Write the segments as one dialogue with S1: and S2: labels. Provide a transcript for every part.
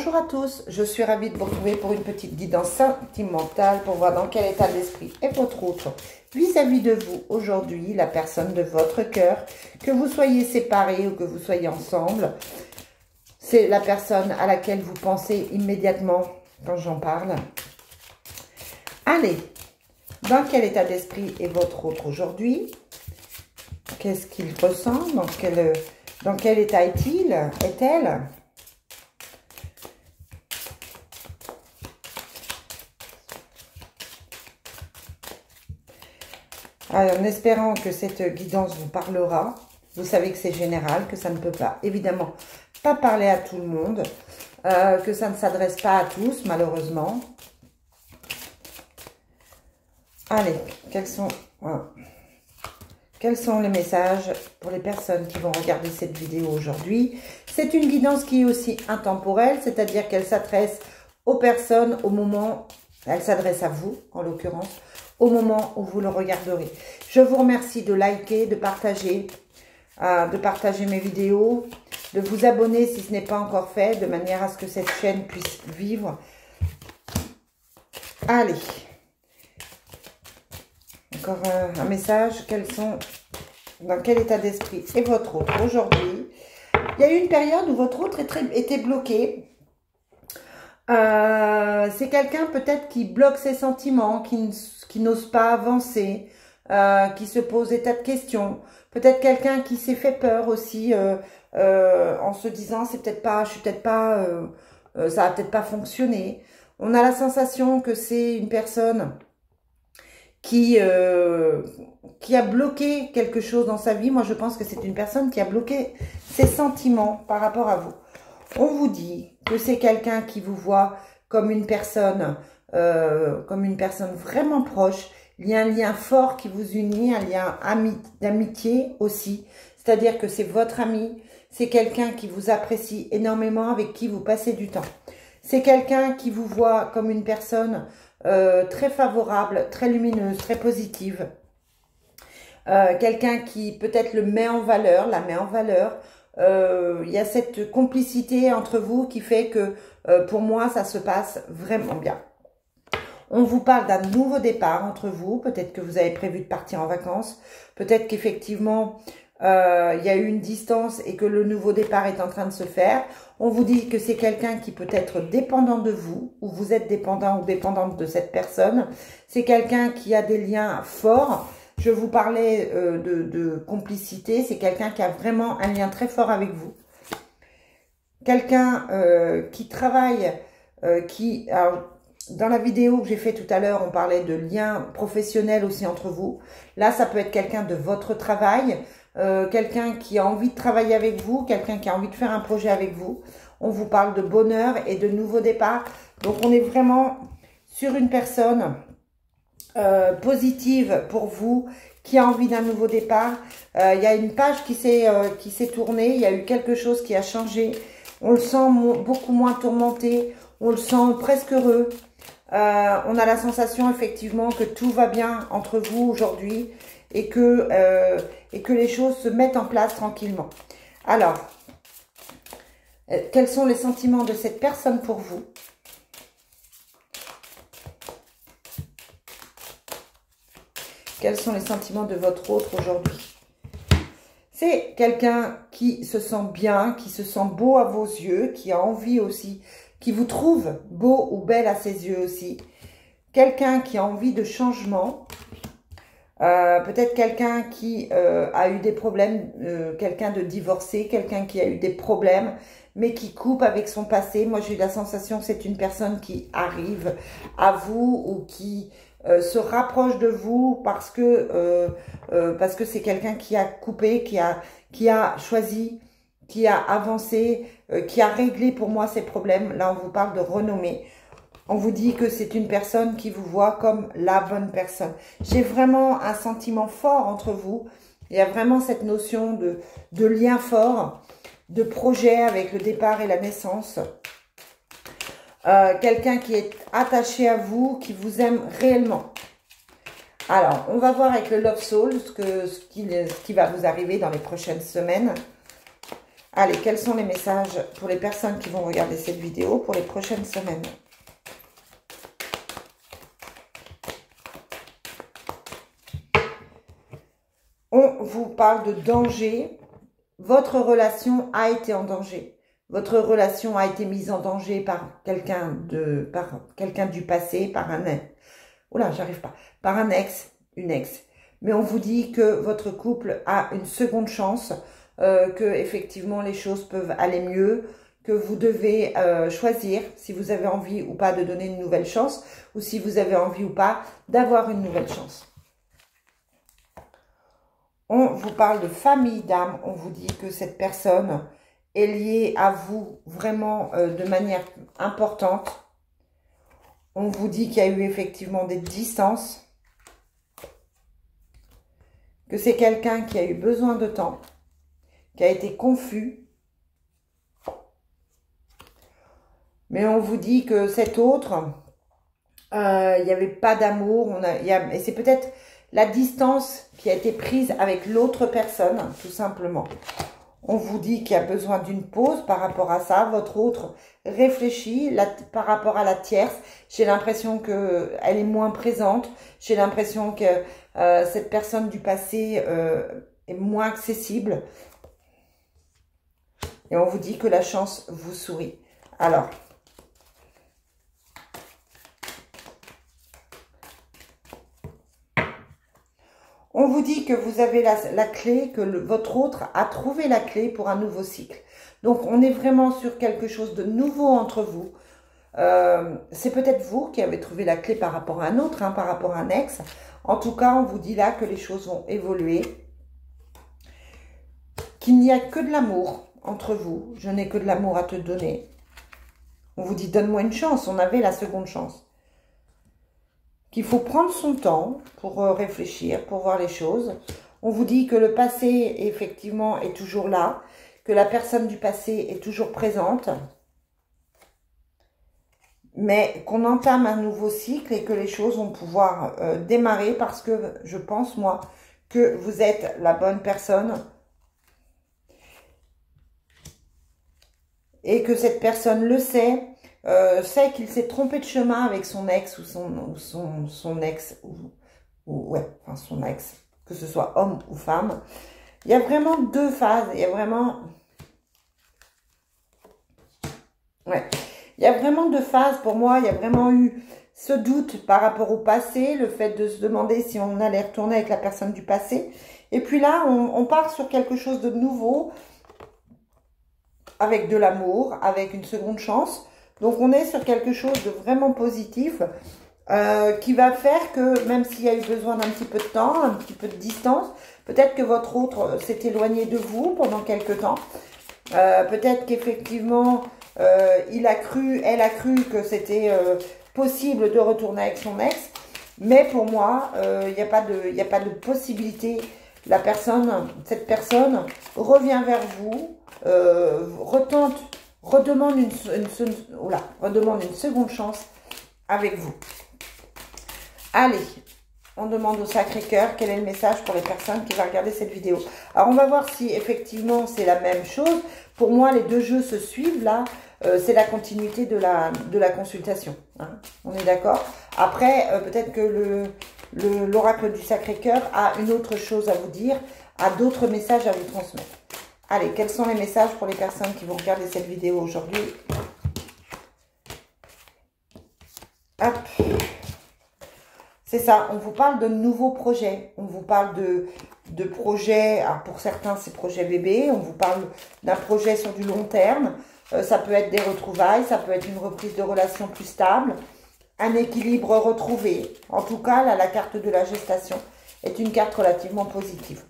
S1: Bonjour à tous, je suis ravie de vous retrouver pour une petite guidance sentimentale pour voir dans quel état d'esprit est votre autre vis-à-vis de vous aujourd'hui, la personne de votre cœur, que vous soyez séparés ou que vous soyez ensemble. C'est la personne à laquelle vous pensez immédiatement quand j'en parle. Allez, dans quel état d'esprit est votre autre aujourd'hui? Qu'est-ce qu'il ressent? Dans quel état est-il? Est-elle? Alors, en espérant que cette guidance vous parlera, vous savez que c'est général, que ça ne peut pas, évidemment, pas parler à tout le monde, que ça ne s'adresse pas à tous, malheureusement. Allez, quels sont les messages pour les personnes qui vont regarder cette vidéo aujourd'hui? C'est une guidance qui est aussi intemporelle, c'est-à-dire qu'elle s'adresse aux personnes au moment, elle s'adresse à vous, en l'occurrence, au moment où vous le regarderez. Je vous remercie de liker, de partager mes vidéos, de vous abonner si ce n'est pas encore fait, de manière à ce que cette chaîne puisse vivre. Allez. Encore un message. Dans quel état d'esprit est votre autre aujourd'hui? Il y a eu une période où votre autre était bloqué. C'est quelqu'un peut-être qui bloque ses sentiments, qui n'ose pas avancer, qui se pose des tas de questions. Peut-être quelqu'un qui s'est fait peur aussi en se disant ça va peut-être pas fonctionner. On a la sensation que c'est une personne qui a bloqué quelque chose dans sa vie. Moi, je pense que c'est une personne qui a bloqué ses sentiments par rapport à vous. On vous dit que c'est quelqu'un qui vous voit comme une personne vraiment proche. Il y a un lien fort qui vous unit, un lien d'amitié aussi. C'est-à-dire que c'est votre ami, c'est quelqu'un qui vous apprécie énormément, avec qui vous passez du temps. C'est quelqu'un qui vous voit comme une personne très favorable, très lumineuse, très positive. Quelqu'un qui peut-être la met en valeur. Il y a cette complicité entre vous qui fait que pour moi ça se passe vraiment bien. On vous parle d'un nouveau départ entre vous. Peut-être que vous avez prévu de partir en vacances. Peut-être qu'effectivement il y a eu une distance et que le nouveau départ est en train de se faire. On vous dit que c'est quelqu'un qui peut être dépendant de vous, ou vous êtes dépendant ou dépendante de cette personne. C'est quelqu'un qui a des liens forts. Je vous parlais de complicité. C'est quelqu'un qui a vraiment un lien très fort avec vous. Quelqu'un qui travaille, alors, dans la vidéo que j'ai fait tout à l'heure, on parlait de liens professionnels aussi entre vous. Là, ça peut être quelqu'un de votre travail, quelqu'un qui a envie de travailler avec vous, quelqu'un qui a envie de faire un projet avec vous. On vous parle de bonheur et de nouveau départ. Donc, on est vraiment sur une personne positive pour vous, qui a envie d'un nouveau départ. Il y a une page qui s'est tournée, il y a eu quelque chose qui a changé. On le sent beaucoup moins tourmenté, on le sent presque heureux. On a la sensation effectivement que tout va bien entre vous aujourd'hui et que les choses se mettent en place tranquillement. Alors, quels sont les sentiments de cette personne pour vous? Quels sont les sentiments de votre autre aujourd'hui? C'est quelqu'un qui se sent bien, qui se sent beau à vos yeux, qui a envie aussi, qui vous trouve beau ou belle à ses yeux aussi. Quelqu'un qui a envie de changement. Peut-être quelqu'un qui a eu des problèmes, quelqu'un de divorcé, quelqu'un qui a eu des problèmes, mais qui coupe avec son passé. Moi, j'ai eu la sensation que c'est une personne qui arrive à vous ou qui se rapproche de vous parce que c'est quelqu'un qui a coupé, qui a choisi, qui a avancé, qui a réglé pour moi ses problèmes. Là, on vous parle de renommée. On vous dit que c'est une personne qui vous voit comme la bonne personne. J'ai vraiment un sentiment fort entre vous. Il y a vraiment cette notion de lien fort, de projet avec le départ et la naissance. Quelqu'un qui est attaché à vous, qui vous aime réellement. Alors, on va voir avec le Love Soul ce qui va vous arriver dans les prochaines semaines. Allez, quels sont les messages pour les personnes qui vont regarder cette vidéo pour les prochaines semaines? On vous parle de danger. Votre relation a été en danger. Votre relation a été mise en danger par quelqu'un du passé, par un ex. Oula, j'arrive pas. Par un ex, une ex. Mais on vous dit que votre couple a une seconde chance, que effectivement les choses peuvent aller mieux, que vous devez choisir si vous avez envie ou pas de donner une nouvelle chance, ou si vous avez envie ou pas d'avoir une nouvelle chance. On vous parle de famille d'âme, on vous dit que cette personne est liée à vous vraiment de manière importante. On vous dit qu'il y a eu effectivement des distances, que c'est quelqu'un qui a eu besoin de temps, qui a été confus. Mais on vous dit que cet autre, il n'y avait pas d'amour, et c'est peut-être la distance qui a été prise avec l'autre personne, tout simplement. On vous dit qu'il y a besoin d'une pause par rapport à ça. Votre autre réfléchit par rapport à la tierce. J'ai l'impression qu'elle est moins présente. J'ai l'impression que cette personne du passé est moins accessible. Et on vous dit que la chance vous sourit. Alors, on vous dit que vous avez la clé, que votre autre a trouvé la clé pour un nouveau cycle. Donc, on est vraiment sur quelque chose de nouveau entre vous. C'est peut-être vous qui avez trouvé la clé par rapport à un autre, par rapport à un ex. En tout cas, on vous dit là que les choses vont évoluer. Qu'il n'y a que de l'amour entre vous. Je n'ai que de l'amour à te donner. On vous dit, donne-moi une chance. On avait la seconde chance. Qu'il faut prendre son temps pour réfléchir, pour voir les choses. On vous dit que le passé, effectivement, est toujours là, que la personne du passé est toujours présente, mais qu'on entame un nouveau cycle et que les choses vont pouvoir démarrer parce que je pense, moi, que vous êtes la bonne personne et que cette personne le sait, sait qu'il s'est trompé de chemin avec son ex ou son ex, enfin son ex, que ce soit homme ou femme. Il y a vraiment deux phases, il y a vraiment... Ouais, il y a vraiment deux phases pour moi, il y a vraiment eu ce doute par rapport au passé, le fait de se demander si on allait retourner avec la personne du passé. Et puis là, on part sur quelque chose de nouveau, avec de l'amour, avec une seconde chance. Donc, on est sur quelque chose de vraiment positif qui va faire que, même s'il y a eu besoin d'un petit peu de temps, un petit peu de distance, peut-être que votre autre s'est éloigné de vous pendant quelque temps. Peut-être qu'effectivement, elle a cru que c'était possible de retourner avec son ex. Mais pour moi, il n'y a pas de possibilité. Cette personne revient vers vous, redemande une seconde chance avec vous. Allez, on demande au Sacré-Cœur quel est le message pour les personnes qui vont regarder cette vidéo. Alors, on va voir si effectivement c'est la même chose. Pour moi, les deux jeux se suivent là. C'est la continuité de la consultation. Hein. On est d'accord? Après, peut-être que l'oracle du Sacré-Cœur a une autre chose à vous dire, a d'autres messages à vous transmettre. Allez, quels sont les messages pour les personnes qui vont regarder cette vidéo aujourd'hui? Hop. C'est ça, on vous parle de nouveaux projets. On vous parle de projets, alors pour certains c'est projet bébé, on vous parle d'un projet sur du long terme. Ça peut être des retrouvailles, ça peut être une reprise de relation plus stable, un équilibre retrouvé. En tout cas, là, la carte de la gestation est une carte relativement positive.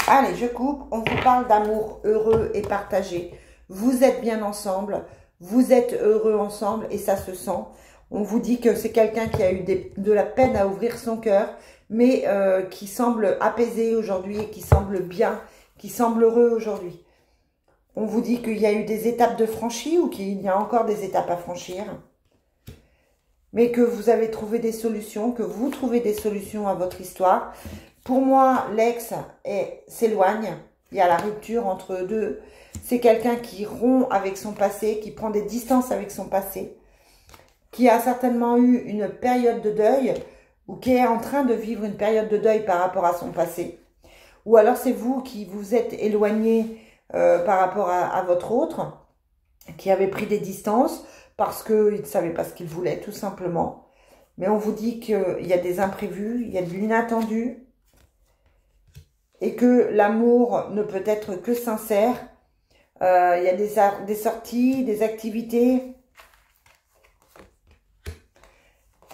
S1: Allez, je coupe. On vous parle d'amour heureux et partagé. Vous êtes bien ensemble, vous êtes heureux ensemble et ça se sent. On vous dit que c'est quelqu'un qui a eu de la peine à ouvrir son cœur, mais qui semble apaisé aujourd'hui et qui semble bien, qui semble heureux aujourd'hui. On vous dit qu'il y a eu des étapes de franchies ou qu'il y a encore des étapes à franchir. Mais que vous avez trouvé des solutions, que vous trouvez des solutions à votre histoire. Pour moi, l'ex s'éloigne. Il y a la rupture entre eux deux. C'est quelqu'un qui rompt avec son passé, qui prend des distances avec son passé, qui a certainement eu une période de deuil ou qui est en train de vivre une période de deuil par rapport à son passé. Ou alors c'est vous qui vous êtes éloigné par rapport à votre autre, qui avait pris des distances parce qu'il ne savait pas ce qu'il voulait, tout simplement. Mais on vous dit qu'il y a des imprévus, il y a de l'inattendu, et que l'amour ne peut être que sincère. Il y a des sorties, des activités.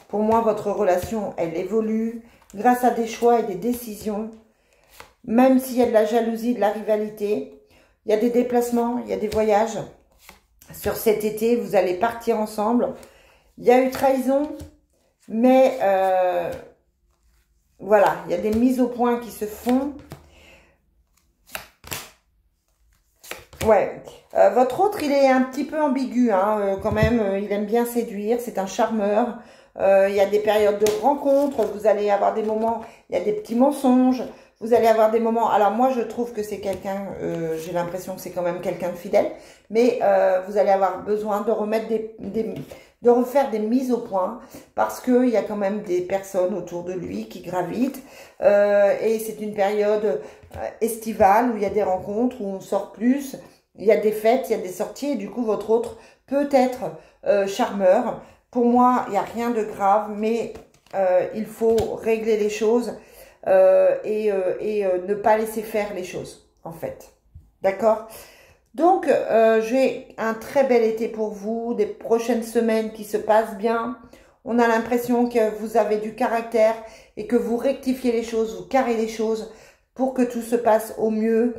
S1: Pour moi, votre relation, elle évolue grâce à des choix et des décisions. Même s'il y a de la jalousie, de la rivalité, il y a des déplacements, il y a des voyages. Sur cet été, vous allez partir ensemble. Il y a eu trahison, mais voilà, il y a des mises au point qui se font. Ouais, votre autre, il est un petit peu ambigu, hein, quand même. Il aime bien séduire, c'est un charmeur. Il y a des périodes de rencontres, vous allez avoir des moments, il y a des petits mensonges. Vous allez avoir des moments... Alors moi, je trouve que c'est quelqu'un... j'ai l'impression que c'est quand même quelqu'un de fidèle. Mais vous allez avoir besoin de remettre de refaire des mises au point. Parce qu'il y a quand même des personnes autour de lui qui gravitent. Et c'est une période estivale où il y a des rencontres, où on sort plus. Il y a des fêtes, il y a des sorties. Et du coup, votre autre peut être charmeur. Pour moi, il n'y a rien de grave. Mais il faut régler les choses. Et ne pas laisser faire les choses, en fait. D'accord? Donc, j'ai un très bel été pour vous, des prochaines semaines qui se passent bien. On a l'impression que vous avez du caractère et que vous rectifiez les choses, vous carrez les choses pour que tout se passe au mieux.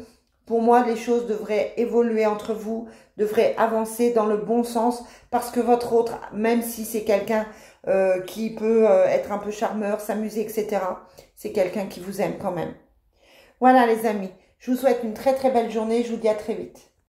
S1: Pour moi, les choses devraient évoluer entre vous, devraient avancer dans le bon sens parce que votre autre, même si c'est quelqu'un qui peut être un peu charmeur, s'amuser, etc., c'est quelqu'un qui vous aime quand même. Voilà les amis, je vous souhaite une très très belle journée, je vous dis à très vite.